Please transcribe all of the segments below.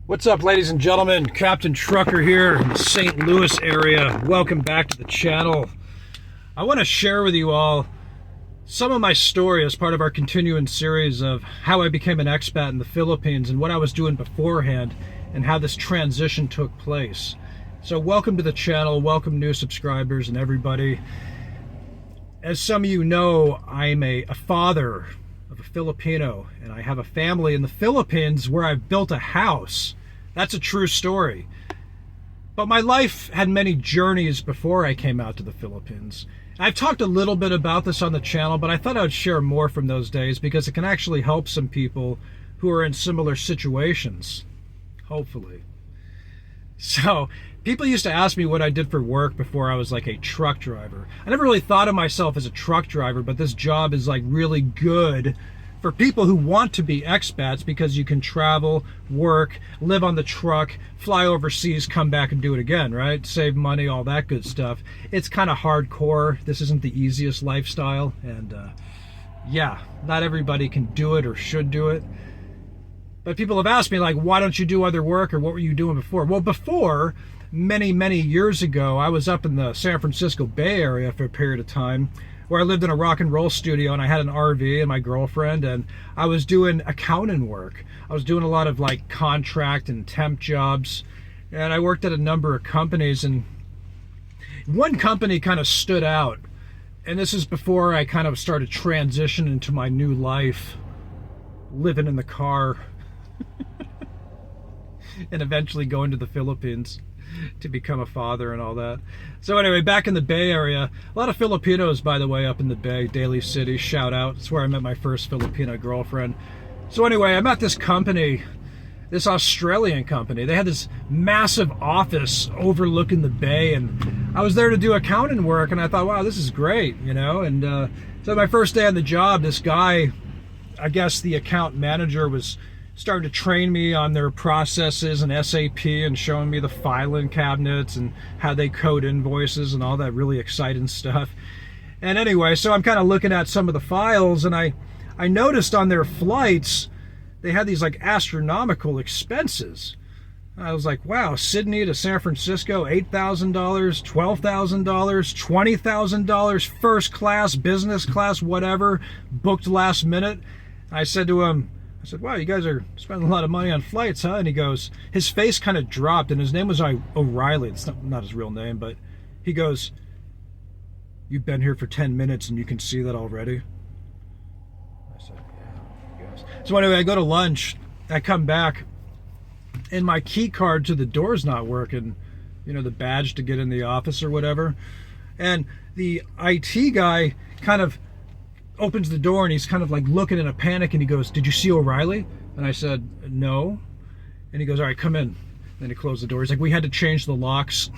What's up, ladies and gentlemen? Captain Trucker here in the St. Louis area. Welcome back to the channel. I want to share with you all some of my story as part of our continuing series of how I became an expat in the Philippines and what I was doing beforehand and how this transition took place. So welcome to the channel, welcome new subscribers and everybody. As some of you know, I'm a father of a Filipino, and I have a family in the Philippines where I've built a house. That's a true story. But my life had many journeys before I came out to the Philippines. I've talked a little bit about this on the channel, but I thought I would share more from those days because it can actually help some people who are in similar situations, hopefully. So, people used to ask me what I did for work before I was like a truck driver. I never really thought of myself as a truck driver, but this job is like really good for people who want to be expats because you can travel, work, live on the truck, fly overseas, come back and do it again, right? Save money, all that good stuff. It's kind of hardcore. This isn't the easiest lifestyle, and yeah, not everybody can do it or should do it. But people have asked me, like, why don't you do other work, or what were you doing before? Well, before, many years ago, I was up in the San Francisco Bay Area for a period of time where I lived in a rock and roll studio, and I had an RV and my girlfriend, and I was doing accounting work. I was doing a lot of like contract and temp jobs, and I worked at a number of companies, and one company kind of stood out, and this is before I kind of started transitioning into my new life, living in the car, and eventually going to the Philippines to become a father and all that. So anyway, back in the Bay Area, a lot of Filipinos, by the way, up in the Bay, Daly City, shout out. It's where I met my first Filipino girlfriend. So anyway, I'm at this company, this Australian company. They had this massive office overlooking the bay, and I was there to do accounting work, and I thought, wow, this is great, you know? And so my first day on the job, this guy, I guess the account manager, was starting to train me on their processes and SAP and showing me the filing cabinets and how they code invoices and all that really exciting stuff. And anyway, so I'm kind of looking at some of the files, and I noticed on their flights, they had these like astronomical expenses. I was like, wow, Sydney to San Francisco, $8,000, $12,000, $20,000, first class, business class, whatever, booked last minute. I said to him, I said, wow, you guys are spending a lot of money on flights, huh? And he goes, his face kind of dropped, and his name was O'Reilly. It's not his real name, but he goes, you've been here for 10 minutes and you can see that already? I said, yeah, I guess. So anyway, I go to lunch, I come back, and my key card to the door's not working, you know, the badge to get in the office or whatever. And the IT guy kind of opens the door, and he's kind of like looking in a panic, and he goes, did you see O'Reilly? And I said, no. And he goes, all right, come in. Then he closed the door. He's like, we had to change the locks.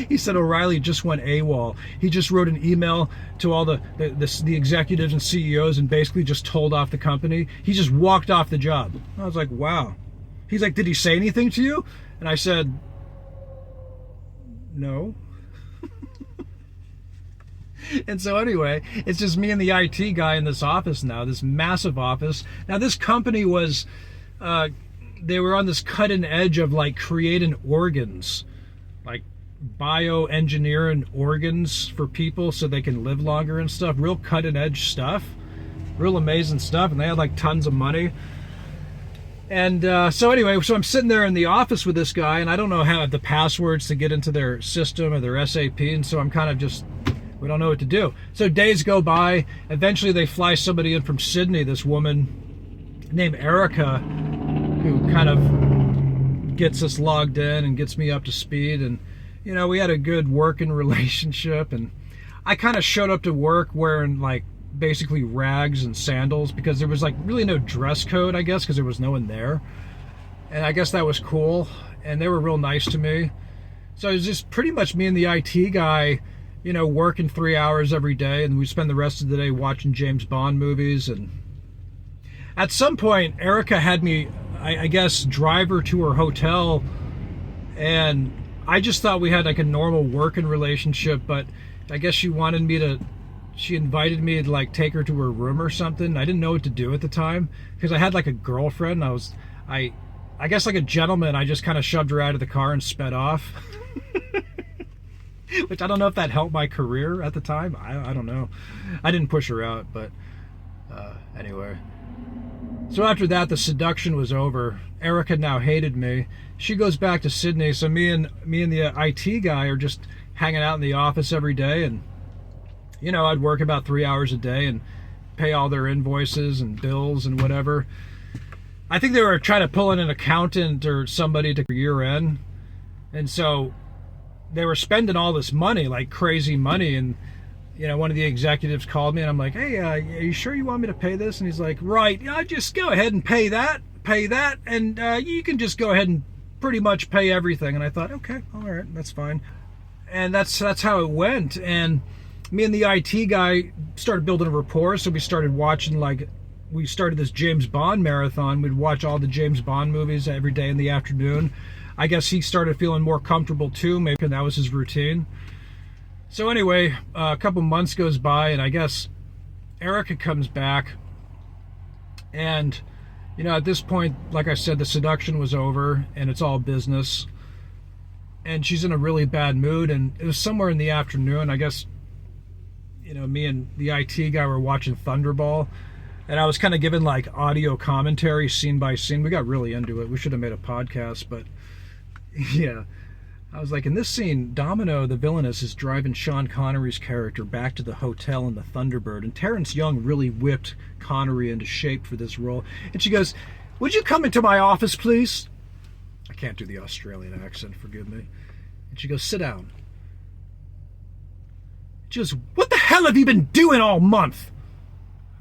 He said O'Reilly just went AWOL. He just wrote an email to all the executives and CEOs and basically just told off the company. He just walked off the job. I was like, wow. He's like, did he say anything to you? And I said, no. And so anyway, it's just me and the IT guy in this office now, this massive office. Now this company was, they were on this cutting edge of like creating organs, like bioengineering organs for people so they can live longer and stuff. Real cutting edge stuff, real amazing stuff. And they had like tons of money. And so anyway, so I'm sitting there in the office with this guy, and I don't know how the passwords to get into their system or their SAP. And so I'm kind of just, we don't know what to do. So days go by. Eventually they fly somebody in from Sydney, this woman named Erica, who kind of gets us logged in and gets me up to speed. And, you know, we had a good working relationship. And I kind of showed up to work wearing like basically rags and sandals because there was like really no dress code, I guess, because there was no one there. And I guess that was cool. And they were real nice to me. So it was just pretty much me and the IT guy, you know, working 3 hours every day, and we spend the rest of the day watching James Bond movies. And at some point, Erica had me, I guess, drive her to her hotel, and I just thought we had like a normal working relationship, but I guess she wanted me to, she invited me to like take her to her room or something. I didn't know what to do at the time because I had like a girlfriend. I I guess like a gentleman, I just kind of shoved her out of the car and sped off. Which I don't know if that helped my career at the time. I don't know. I didn't push her out, but anyway. So after that, the seduction was over. Erica now hated me. She goes back to Sydney, so me and the IT guy are just hanging out in the office every day, and you know, I'd work about 3 hours a day and pay all their invoices and bills and whatever. I think they were trying to pull in an accountant or somebody to year end, and so they were spending all this money, like crazy money, and you know, one of the executives called me and I'm like, hey, are you sure you want me to pay this? And he's like, right, just go ahead and pay that, and you can just go ahead and pretty much pay everything. And I thought, okay, all right, that's fine. And that's how it went. And me and the IT guy started building a rapport, so we started watching, like, we started this James Bond marathon. We'd watch all the James Bond movies every day in the afternoon. I guess he started feeling more comfortable too, maybe that was his routine. So anyway, a couple months goes by, and I guess Erica comes back, and you know, at this point, like I said, the seduction was over and it's all business, and she's in a really bad mood. And it was somewhere in the afternoon, I guess, you know, me and the IT guy were watching Thunderball, and I was kind of giving like audio commentary scene by scene. We got really into it. We should have made a podcast, but yeah. I was like, in this scene, Domino, the villainess, is driving Sean Connery's character back to the hotel in the Thunderbird, and Terrence Young really whipped Connery into shape for this role. And she goes, would you come into my office, please? I can't do the Australian accent, forgive me. And she goes, sit down. She goes, what the hell have you been doing all month?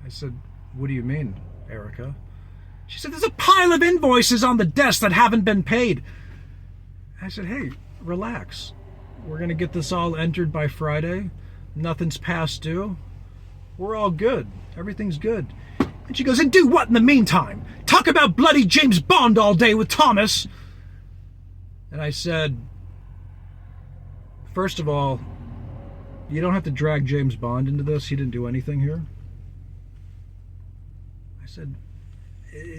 I said, what do you mean, Erica? She said, there's a pile of invoices on the desk that haven't been paid. I said, hey, relax. We're going to get this all entered by Friday. Nothing's past due. We're all good. Everything's good. And she goes, and do what in the meantime? Talk about bloody James Bond all day with Thomas. And I said, first of all, you don't have to drag James Bond into this. He didn't do anything here. I said,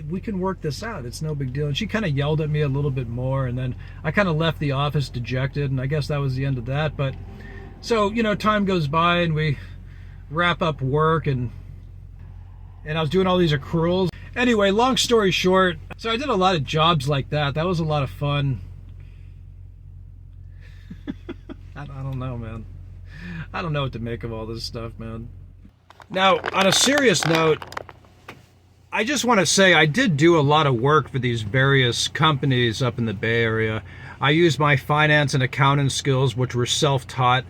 we can work this out. It's no big deal. And she kind of yelled at me a little bit more, and then I kind of left the office dejected, and I guess that was the end of that. But so, you know, time goes by and we wrap up work, and I was doing all these accruals. Anyway, long story short, so I did a lot of jobs like that. That was a lot of fun. I don't know, man. I don't know what to make of all this stuff, man. Now, on a serious note, I just want to say I did do a lot of work for these various companies up in the Bay Area. I used my finance and accounting skills, which were self-taught,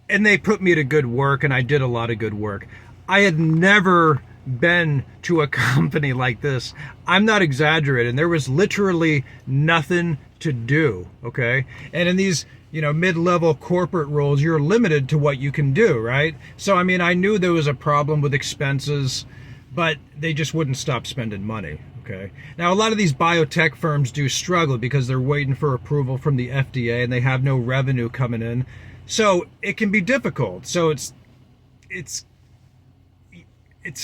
and they put me to good work, and I did a lot of good work. I had never been to a company like this. I'm not exaggerating. There was literally nothing to do, okay? And in these, you know, mid-level corporate roles, you're limited to what you can do, right? So, I mean, I knew there was a problem with expenses, but they just wouldn't stop spending money, okay? Now, a lot of these biotech firms do struggle because they're waiting for approval from the FDA and they have no revenue coming in. So it can be difficult. So it's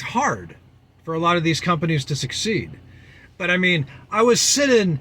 hard for a lot of these companies to succeed. But I mean, I was sitting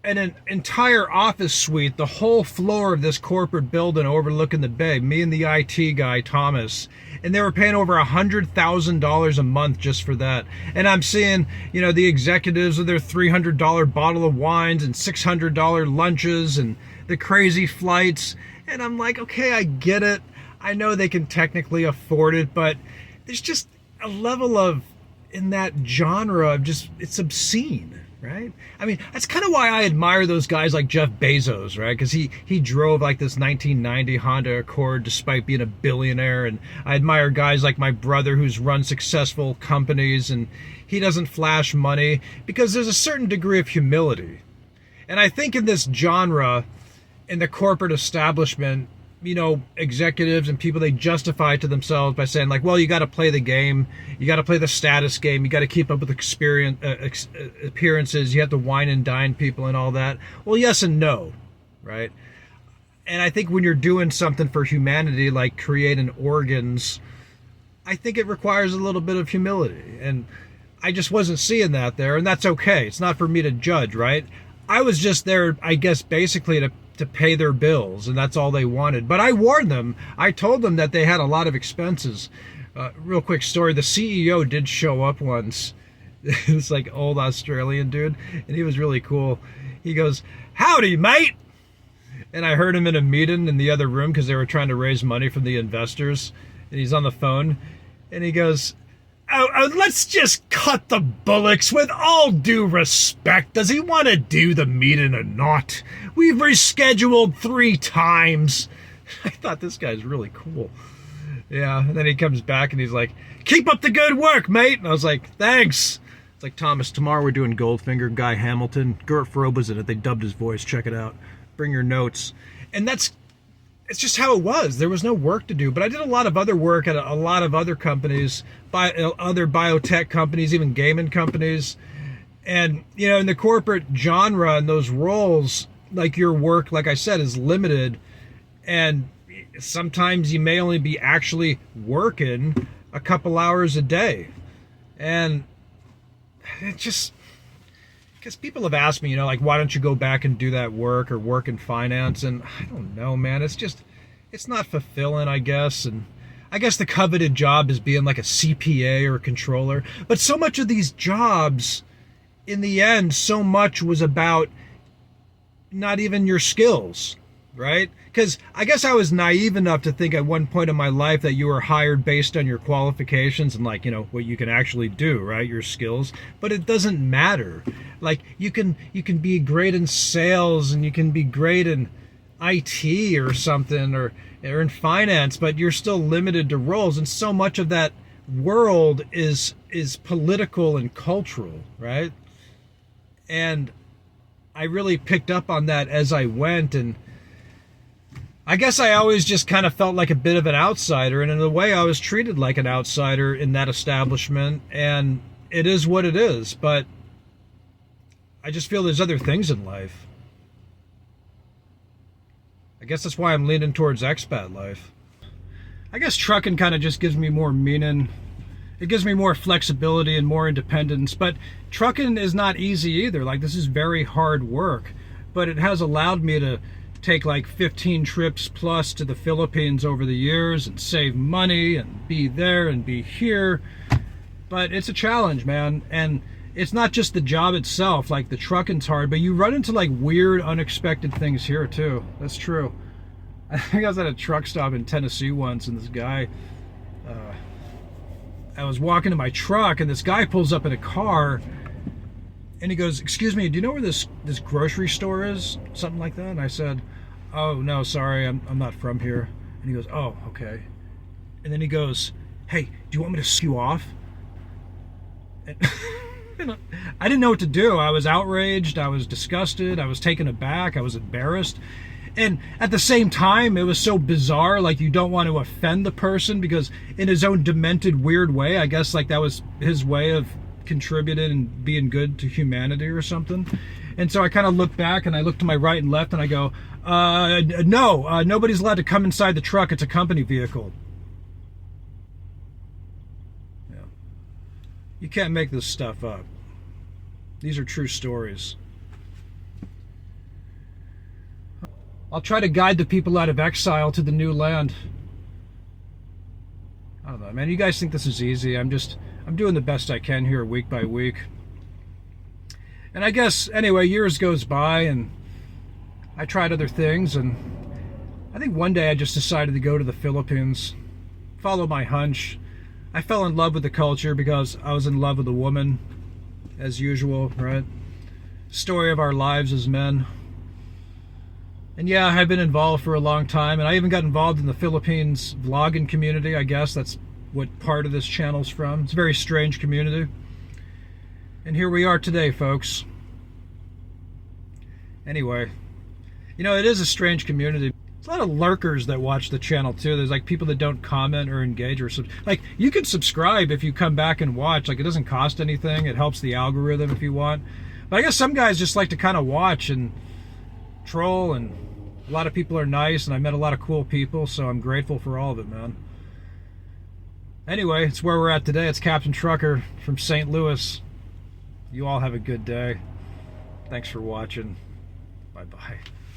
in an entire office suite, the whole floor of this corporate building overlooking the bay, me and the IT guy, Thomas, and they were paying over $100,000 a month just for that. And I'm seeing, you know, the executives with their $300 bottle of wines and $600 lunches and the crazy flights. And I'm like, okay, I get it. I know they can technically afford it, but there's just a level of, in that genre of just, it's obscene. Right? I mean, that's kind of why I admire those guys like Jeff Bezos, right? Because he drove like this 1990 Honda Accord despite being a billionaire. And I admire guys like my brother who's run successful companies and he doesn't flash money because there's a certain degree of humility. And I think in this genre, in the corporate establishment, you know, executives and people, they justify it to themselves by saying like, well, you got to play the game, you got to play the status game, you got to keep up with appearances, you have to wine and dine people and all that. Well, yes and no, right? And I think when you're doing something for humanity, like creating organs, I think it requires a little bit of humility. And I just wasn't seeing that there, and that's okay. It's not for me to judge, right? I was just there, I guess, basically to pay their bills, and that's all they wanted. But I warned them. I told them that they had a lot of expenses. Real quick story, the CEO did show up once. This like old Australian dude, and he was really cool. He goes, "Howdy, mate." And I heard him in a meeting in the other room because they were trying to raise money from the investors. And he's on the phone, and he goes, oh, let's just cut the bullocks with all due respect. Does he want to do the meeting or not? We've rescheduled 3 times. I thought this guy's really cool. Yeah, and then he comes back and he's like, "Keep up the good work, mate." And I was like, "Thanks." It's like, Thomas, tomorrow we're doing Goldfinger, Guy Hamilton. Gert Froba's in it. They dubbed his voice. Check it out. Bring your notes. And it's just how it was. There was no work to do. But I did a lot of other work at a lot of other companies, other biotech companies, even gaming companies. And, you know, in the corporate genre and those roles, like your work, like I said, is limited. And sometimes you may only be actually working a couple hours a day. And it just, because people have asked me, you know, like, why don't you go back and do that work or work in finance? And I don't know, man. It's just, it's not fulfilling, I guess. And I guess the coveted job is being like a CPA or a controller. But so much of these jobs, in the end, so much was about not even your skills, right? Because I guess I was naive enough to think at one point in my life that you were hired based on your qualifications and, like, you know, what you can actually do, right? Your skills. But it doesn't matter. Like, you can be great in sales and you can be great in IT or something or in finance, but you're still limited to roles. And so much of that world is political and cultural, right? And I really picked up on that as I went, and I guess I always just kind of felt like a bit of an outsider, and in a way I was treated like an outsider in that establishment, and it is what it is. But I just feel there's other things in life. I guess that's why I'm leaning towards expat life. I guess trucking kind of just gives me more meaning. It gives me more flexibility and more independence. But trucking is not easy either. Like, this is very hard work. But it has allowed me to take like 15 trips plus to the Philippines over the years and save money and be there and be here. But it's a challenge, man. And it's not just the job itself, like the trucking's hard, but you run into like weird, unexpected things here too. That's true. I think I was at a truck stop in Tennessee once, and this guy, I was walking to my truck, and this guy pulls up in a car, and he goes, "Excuse me, do you know where this grocery store is?" Something like that. And I said, "Oh, no, sorry, I'm not from here." And he goes, "Oh, okay." And then he goes, "Hey, do you want me to skew off?" And I didn't know what to do. I was outraged. I was disgusted. I was taken aback. I was embarrassed. And at the same time, it was so bizarre. Like, you don't want to offend the person because in his own demented, weird way, I guess, like, that was his way of contributing and being good to humanity or something. And so I kind of looked back, and I looked to my right and left, and I go, no, nobody's allowed to come inside the truck. It's a company vehicle. Yeah. You can't make this stuff up. These are true stories. I'll try to guide the people out of exile to the new land. I don't know, man. You guys think this is easy. I'm doing the best I can here week by week. And I guess, anyway, years goes by, and I tried other things, and I think one day I just decided to go to the Philippines, follow my hunch. I fell in love with the culture because I was in love with a woman, as usual, right? Story of our lives as men. And yeah, I've been involved for a long time, and I even got involved in the Philippines vlogging community. I guess that's what part of this channel's from. It's a very strange community. And here we are today, folks. Anyway, you know, it is a strange community. There's a lot of lurkers that watch the channel too. There's like people that don't comment or engage or like, you can subscribe if you come back and watch. Like, it doesn't cost anything. It helps the algorithm if you want. But I guess some guys just like to kind of watch and troll, and a lot of people are nice, and I met a lot of cool people, so I'm grateful for all of it, man. Anyway, it's where we're at today. It's Captain Trucker from St. Louis. You all have a good day. Thanks for watching. Bye-bye.